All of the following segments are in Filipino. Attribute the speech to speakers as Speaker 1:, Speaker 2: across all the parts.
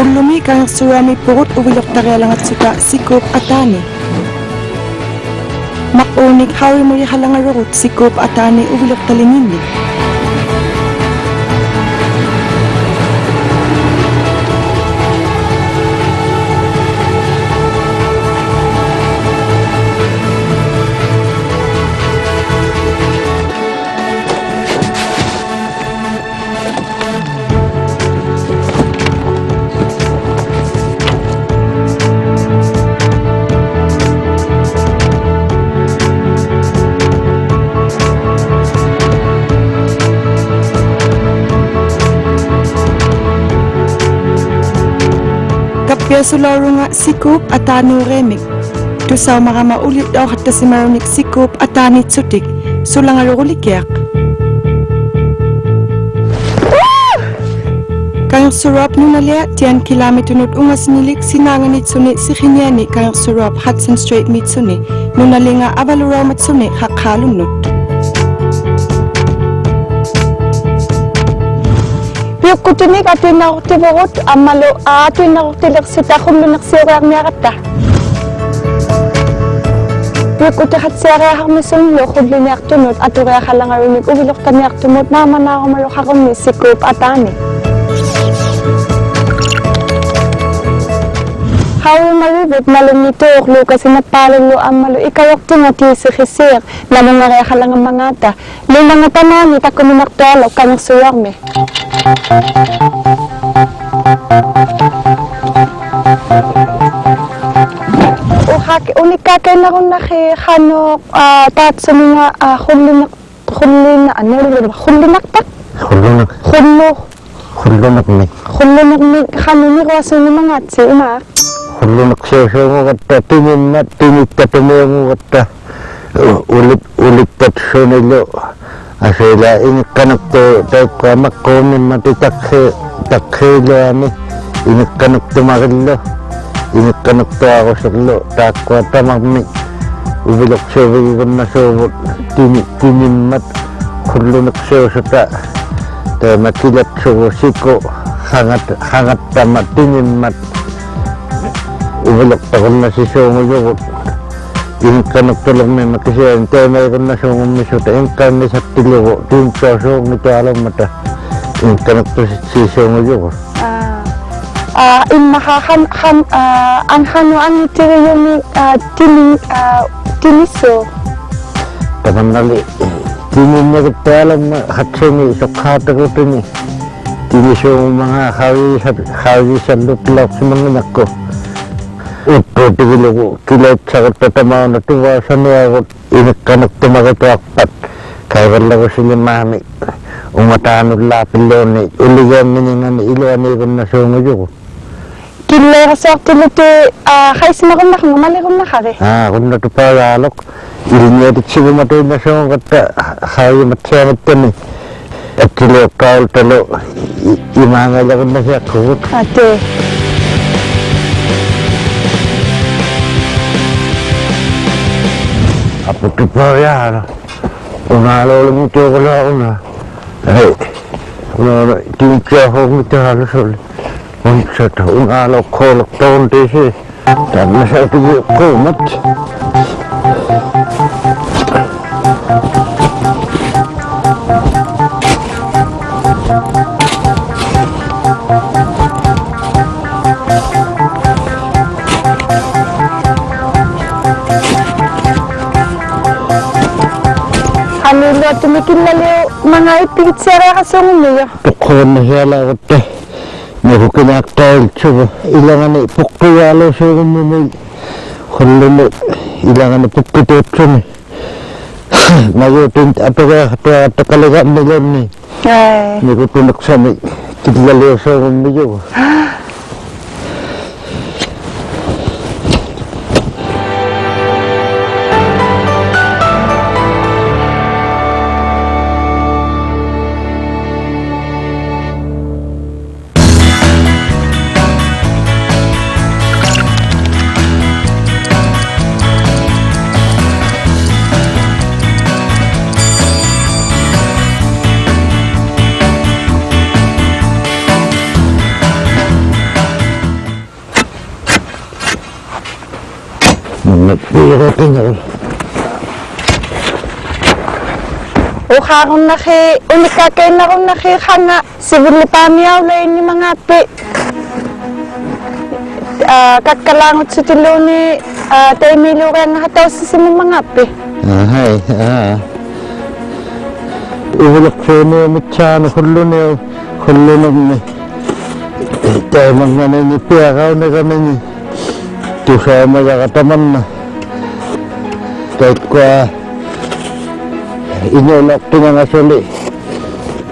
Speaker 1: Ullumi kang surami purut uwilok taralangat suka sikup atani. Makunik hawi muri halangarurut sikup atani uwilok talinini. Sularo nga sikup atani remik. Tusaw mga maulit daw kata si marunik sikup atani tsutik. Sulang arulikyak. Kayang surap nung nalia tiyan kilami tunod ungas nilik sinangan itsuni si Khinyani kayang surap Hudson Strait mitsuni. Nung nalinga abaluraw matsuni hakalunot. Kutunik atin na kutiborot amalo atin na kutilak sita kumlunak siya niya kata. Kutihat siya hamisong lo kudlinak tunod at kaya kalangarunig ubilok taniyak tunod naman na ako malukakon ni sikup atani. Hawi maribot malumito uklo kasi napalalo ang malo ikawak tunod si Khisir na mga kaya kalangang mangata. Linang atanani takuminak tuwalo kanyang suwarme. Unikakay na kung nakihanok tat sa mga khunlinak mi khanuni ko sa mga tsi uma
Speaker 2: khunlinak siya mo kata tinimat tinitapemo kata ulit tatsunilo asila ini kanak to tayo makomin matitakhe ani ini kanak to maglo ini kanak to ako saklo takwa tamami ubilok siya bigyan na sobot tinimat khunlinak siya sa tayo makilat siya siko hangat tamat tinimat ubilok takon na si siya mo yung kanak tulog may makisiyan tayo mayroon na siyang umisota yung kami sa tilugo yung sosong nito alam mata yung kanak to si siyang uyo
Speaker 1: in ang hanuan itiri yung tiniso
Speaker 2: taman nali tinin niya kita alam hatsa ni sokata ko ito ni tiniso mga hawi sa lutlak sa mga anak ko Ito tigilo kilat sa tatamaw na tuwasan niya ako inakanak tumagatuakpat kaya wala ko sila mami umatahan lapil doon uligan miningan iluan ko na sungo ko
Speaker 1: Kila kasi ako tulito kaya sinakunak mo malikom na kare
Speaker 2: kung natuparalok ilinyadit siya matay na sungo kata kaya matyamat yan at sila kaul talo imangal ako na siya kukut
Speaker 1: ate
Speaker 2: Apo tu pa ya, unalo lang ito ko na una. Ay, unalo tingkya ho mito halos ulit. Unsa ta unalo kolok taon desi. Dan masa tu kumat.
Speaker 1: Nila tumikilala mga ipingit sara kasong niya.
Speaker 2: Pukon na siya lang ito. Meron kinaktail siya. Ilangan na ipukuyalo siya kung hulunod. Ilangan na pukutot siya. Ngayon, ato kaya takalagaan nila ni. Meron pinaksa ni kilala siya kung niyo. Nagpiratin ako.
Speaker 1: Ukha akong unikakain akong nakikanga. Sibuli pa niyaw lain ni mga pi. Kakalangot sa tilo ni tayo may luka nga hataw sa mga pi.
Speaker 2: Hay, Ulok sa niyo, mitsyano, hulo niyo. Hulo nang tayo mga ni piyakaw na kami ni. Tusa mga kataman na. Kahit kwa inulak ito mga suli.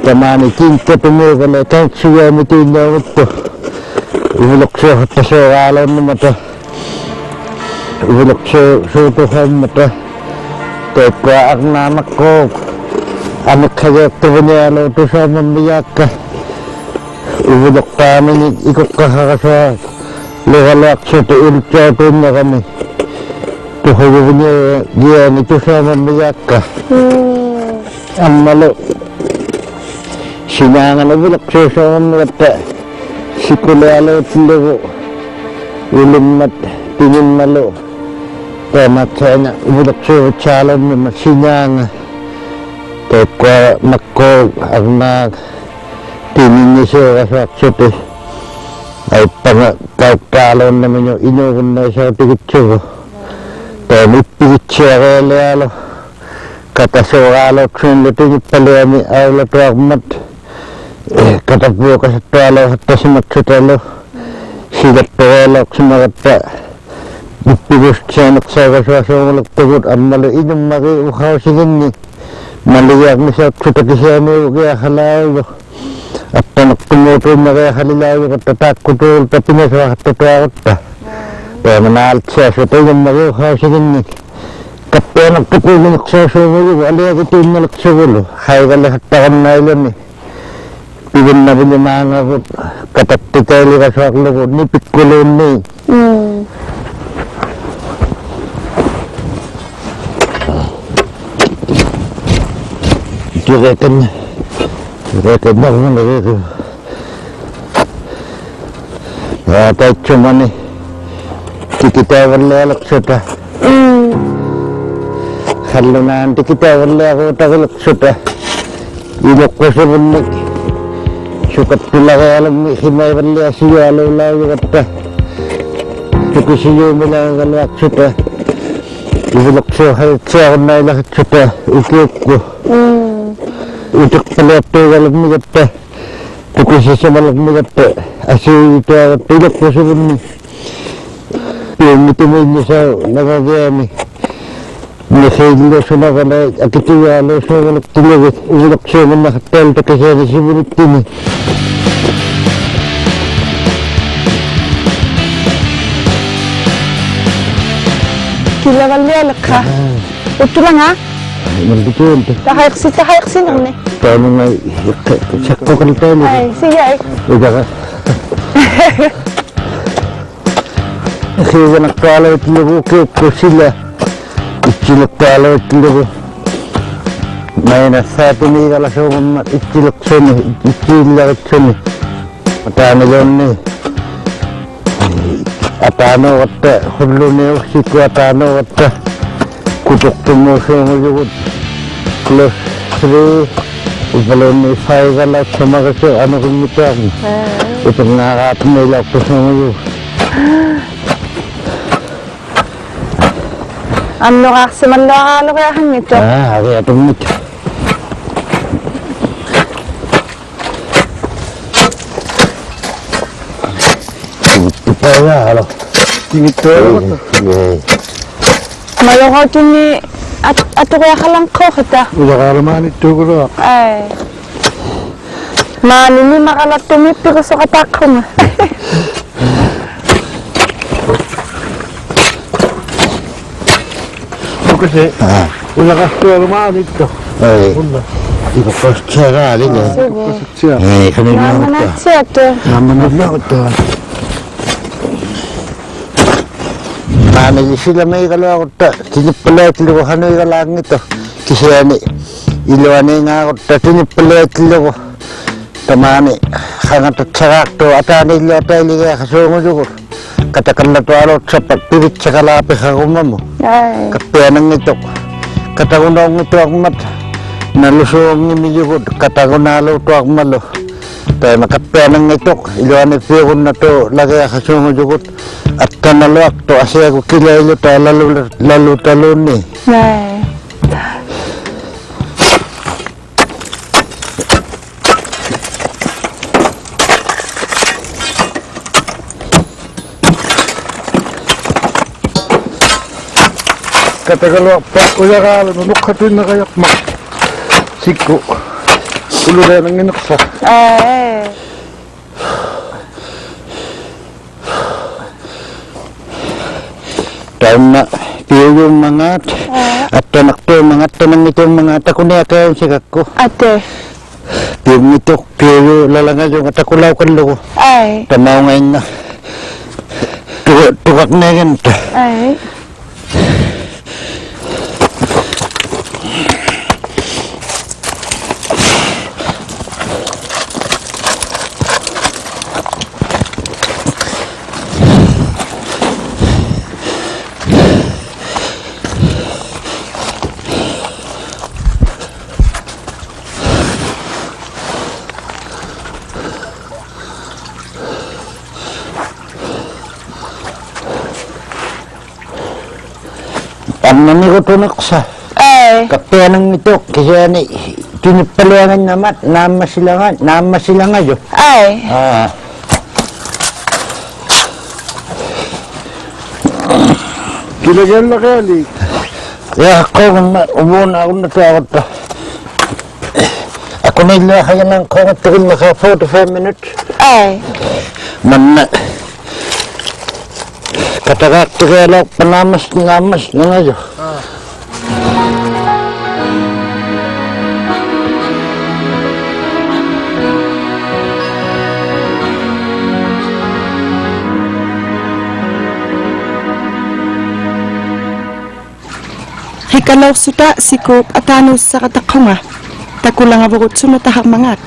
Speaker 2: Tamani kinta tumukala. Kahit siya mitinyaw ito. Ulok sa tasawalaw na mata. Ulok sa sutuhan mata. Kahit kwa ang nanak ko. Anak kaya ito niya ito sa mamiyak ka. Ulok kami ikot kakasa. Lukalak sa tuul chatun na kami. Tuhayo niya diyan ito sa mamiyak ka. Ang malo. Sinangan na bulak sa mga sikulalo at lugo. Ulim at tingin malo. Tamat sa niya bulak sa chalon na masinanga. Kahit kwa makog ang tingin niya siya kasaksit eh. Ay pangkalon naman yung inyong na siya tigitsyo. Kaya may tigitsyo kaya lalo. Katasawalot sunod tingit paliyami awlat wakmat. Katapo ka sa tuwalo hatta simaksutalo. Sigat tuwalok sumakata. Ipigos siya naksakaswasamalak tagot ang malo inyong makiukaw sigin ni. Maliyak na siya kutaki siya niyo kaya halayo. At tanak tumuto na kaya halilayo at tatakutol ta pinaswa at tatuakot ta. Kaya manaalt siya sa tayo makiukaw sigin ni. Kapya nagpapulong sa sumulo, alaya ko ito yung nalaksulo. Hay ka lahat takam na ilan eh. Pibin na rin yung mga ko, kataptikali ka sa aklo ko, nipit ko loon na eh. Tiretan na. Tiretan na kung nalito. Tayo tsuman eh. Kikitawan lalak sa ta. Halo na nanti kita wala ako tagalak suta. Ilok ko sa bunik. Sukat pula kaya alam ni himay wala siya alaw-law kata. Suki siya mula galak suta. Ilok siya halit siya kung nailakit suta. Ikiyok ko. Utak pala ito galak ni kata. Suki siya malak ni kata. Asi ito akat ilok ko sa bunik. Pimitimay niya sa nagagayami. Nasaylo sa nakalay at itiyalo sa walang tinagit. Ulok siya man nakatal ta kasi na siya bunit din eh.
Speaker 1: Kilakaliyalak ka. Ito lang ha?
Speaker 2: Maldito ito.
Speaker 1: Tahayaksin lang eh.
Speaker 2: Paano nga sakto ka nito mo.
Speaker 1: Ay, sige ay.
Speaker 2: Ika ka. Kasi nakakala ito nabukit ko sila. Ichilok talo ichilok. May nasa tini kala sa mga ichilok sini, ichilok sini. Matano yun ni. Atano kata, hulo niyo siku atano kata. Kutok tumo sa mga yun. Plus 3, upalo ni 5 kala sa mga kasi ano kung ito ako. Itong nakakapin nila ako sa mga yun.
Speaker 1: Ano ka kasi manlakalo kaya kang ito?
Speaker 2: Kaya itong ito. Ito pa nga, halo. Ito.
Speaker 1: Malakaw ito ni ato kaya kalangko kita.
Speaker 2: Udah kalaman ito ko na.
Speaker 1: Ay. Mani ni makalat tumipi ko sa katakong.
Speaker 3: Kasi wala ka kalaman ito.
Speaker 2: Ay.
Speaker 3: Wala.
Speaker 2: Di ko pa siya galing eh.
Speaker 1: Sige.
Speaker 3: Siya.
Speaker 2: Eh, kami
Speaker 1: Naman
Speaker 2: na
Speaker 1: na
Speaker 2: ito.
Speaker 1: siya ito.
Speaker 2: Naman na ito. Manay sila may kalawakot ta. Tinipala tilo ko hanoy kalang ito. Kasi ani, iluwanay nga ako ta. Tinipala tilo ko. Tamani, hangat at sarak to. At ani ilo tayo liga kasungo ko. katakan na to alot sa pagpilit sa kalapis ako mo.
Speaker 1: Ay.
Speaker 2: Kapianang ito. Katagunong ito ang mat. Nalusong imiyugod. Katagunalo to ang malo. Tayo makapianang ito. Iluan ipiyukon na to. Lagay akasungujugot. At kanaluak to. Asi ako kilalo to. Lalo talon ni.
Speaker 1: Ay.
Speaker 3: Katagalwa pa, uya ka, nunok ka na kayak mak. Siko. Ulo na nang inaksa.
Speaker 1: Ay.
Speaker 2: Tayo na. Piyo yung mga at tanak to. Mga tanang ito mga takunya kayo siya ko.
Speaker 1: Ate.
Speaker 2: Piyo nito. Piyo lalanga yung atakulaw kan lo.
Speaker 1: Ay.
Speaker 2: Tanaw ngayon na. Tukak na yan.
Speaker 1: Ay.
Speaker 2: Ano ni ko tunak sa
Speaker 1: Ay.
Speaker 2: kapianang ito. Kasi ani kinipaluangan naman. Nama silangan yun.
Speaker 1: Ay.
Speaker 3: Kilagyan na kaya, Lik.
Speaker 2: Ya ako umuo na ako na to. Ako na ilakaya ng kongat ko maka 45 minutes.
Speaker 1: Ay.
Speaker 2: Man na. Katakak to kaya lang panamas na ngayon.
Speaker 1: Hikalaw suta sikop atanos sa katakunga. Takulang abot sunod tahak mangat.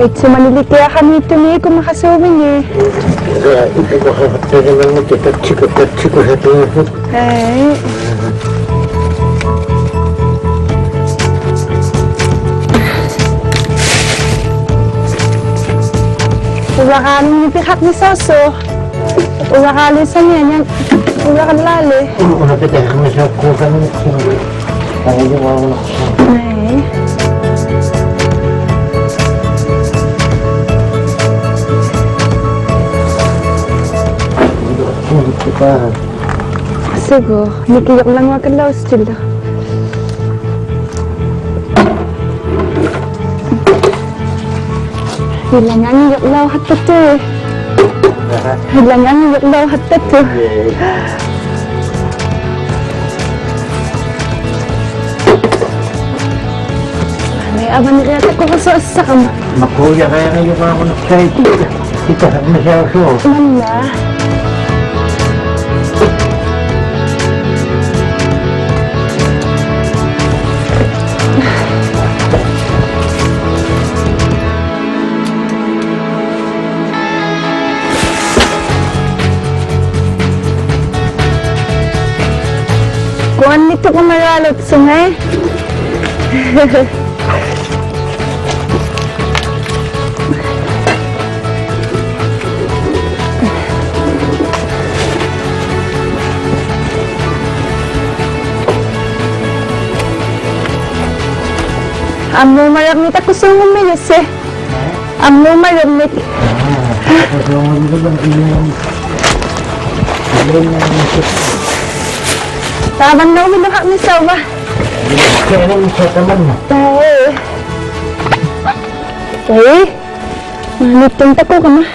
Speaker 1: Kahit sumanilitia kami ito niya kung makasawin niya.
Speaker 2: Kaya ito ko kapatid lang ito. Tatsiko sa tuhod.
Speaker 1: Ay. Uwakalin niya pikak ni Soso. Uwakalin sa niya. Uwakan lali.
Speaker 2: Una kita kami sa kukan. Ang yung mga
Speaker 1: Ay. Sigo, nikiyok lang wakalaw sila. Hilangan yok law hatta to. Hilangan yok law hatta to. May aban ni kaya ko sa sakam.
Speaker 2: Makuya kaya ngayon ako nag-site. Kita na siya ako.
Speaker 1: Mala. Kuan nito ko malalot sungay. Amo maramit ako sa umilis eh. Amo maramit. Taman na umiluha ni Sawa.
Speaker 2: Kaya naman siya naman.
Speaker 1: Ay. Ay. Nagtinta ko ka na.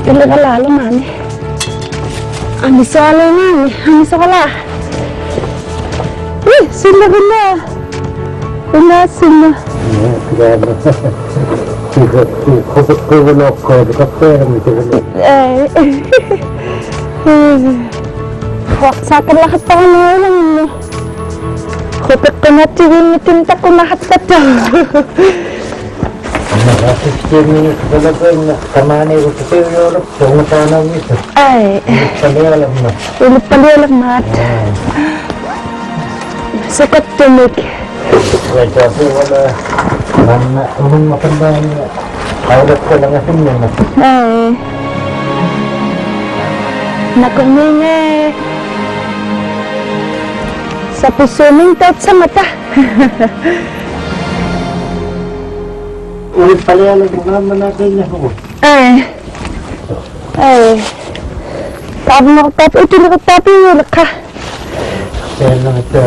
Speaker 1: Talaga lalo man eh. Ang iso alay man eh. Ang iso ka la. Uy, sila ka na. Wala sila.
Speaker 2: Kubulok ko, kapera mo sila.
Speaker 1: Ay. Sakit lahat pa ka na lang mo. Kupit ko na tigil tinta ko lahat pa to.
Speaker 2: 15 minutes talaga na kamanay ko sa Europe. So, matanaw nito.
Speaker 1: Ay.
Speaker 2: Paliwalag na.
Speaker 1: Ulit paliwalag mat. Sukat tumig.
Speaker 2: Kaya sabi wala. Umang mapandahan niya. Kaulat ko lang asin niya na.
Speaker 1: Ay. Nakumingi. Sa pusuming taot sa mata.
Speaker 2: Ulit paliwalag mo naman natin niya ako.
Speaker 1: Ay. Ay. Tabi mo ko tabi. Ito na ko tabi. Wala ka.
Speaker 2: Kaya lang ito.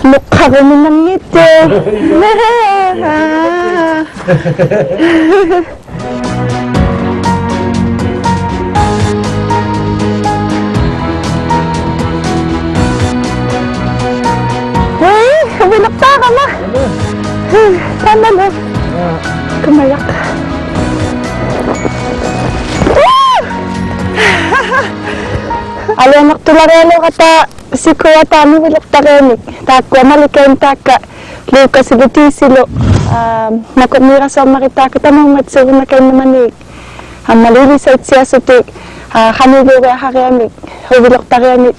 Speaker 1: Mukha ko na ng ngiti. Ay, binakta ka na. Tama na. Kumayak. Alamak tularelo kata si kuya tami wilok tarenik. Takwa malikain taka. Luka si Butisilo. Nakumira sa makita kita mong matsuro na kayo namanig. Malili sa siya sutik. Kanilo kaya karenik. Wilok tarenik.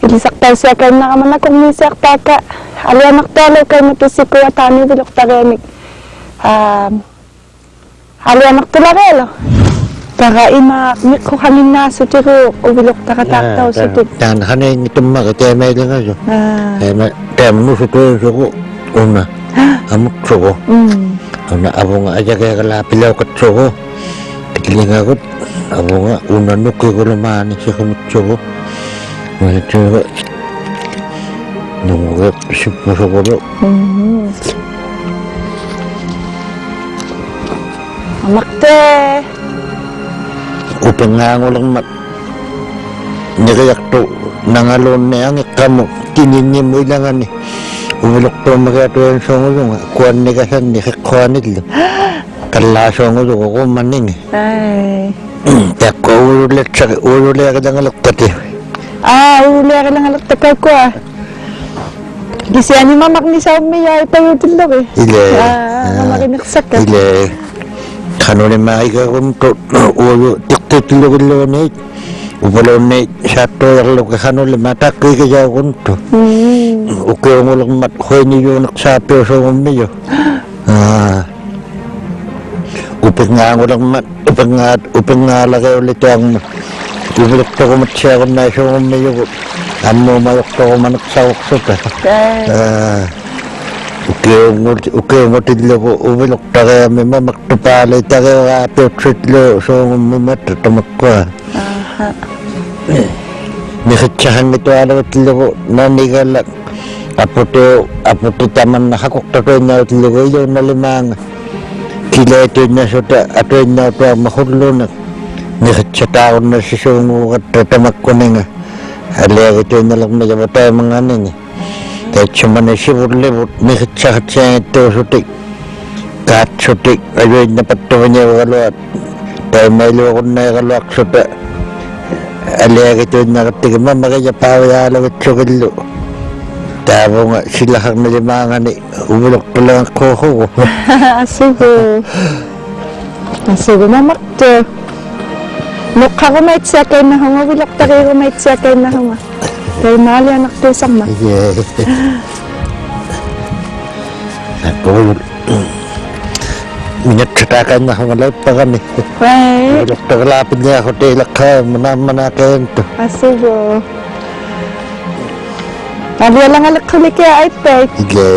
Speaker 1: Ilisak tayo siya kayo nakamana kung misak taka. Alamak talo kayo nato si kuya tami wilok tarenik. Alamak tularelo. Para imakmik ko kami na sa tiro o bilok takataktaw sa tiro.
Speaker 2: Tanhan na yung itong makatema lang ako. Kaya mo sa tuyo ko. Una. Amok ko. Una abo nga aja kaya kalapilaw kat ko. Katiling ako. Abo nga una nukoy ko lamani siya kamutso ko. Mga tiro. Nungugap sip mo sa kulo.
Speaker 1: Amakte!
Speaker 2: Upang nga ako lang nagayak to nangalon na ang ikamo kinini mo ilangan ni umulok to magato yung songulong kuwan ni kasan ni kuwan nila kalaso ngo ko maning
Speaker 1: Ay.
Speaker 2: tako ulit ka ng alaktat eh
Speaker 1: Uli ka lang alak takay ko Gisiyan ni mamak ni sa umiyay tayo tilok
Speaker 2: ile
Speaker 1: Mamakinaksak ka.
Speaker 2: ile kanuli maika kunto ulo tiktilog ni ubalo ni sato yarlo ka kanuli matakay ka jaw kunto uke mo lang matkoy ni yung naksapi sa umiyo upang nga ako lang upang nga lagay ulit ang ubulok to ko matsya ko na sa umiyo amo mayok to ko manaksawak sa ta Uke mo tidlo ko umilok ta kaya may mamaktupalay ta kaya kapit sitlo so may matatamak ko Nikitsahan nito alaw tidlo ko nanigalak aputo taman nakakok ta ko na tidlo ko yung nalimang kila ito na suta ato na ito mahullo na nikitsataon na si sungo at tatamak ko na nga aliya ito na lang medyo mga nini Kahit siya man ay sibur-libur, nikitsakat siya ito sutik. Kahit sutik, ayun na patuwa niya kaluat. Dahil may luwakon na kaluak suta. Aliya ito yung nakatigama, makaya pawayalawit sukilo. Tabo nga, sila kang nalimangan ni, umulok ko lang ang koko ko.
Speaker 1: Sige mamak to. Mukha ko may tsakay na hunga, wilok takay ko may tsakay na hunga. Kaya mahal yan naktusang ma.
Speaker 2: Yes. Ako, minatatakan na akong alay pa kami.
Speaker 1: Right.
Speaker 2: Nagtakalapin niya ako tilak ka, manakayan to.
Speaker 1: Sige. Aliya lang alak huli kaya ay pek.
Speaker 2: Sige.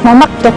Speaker 1: Mamak to.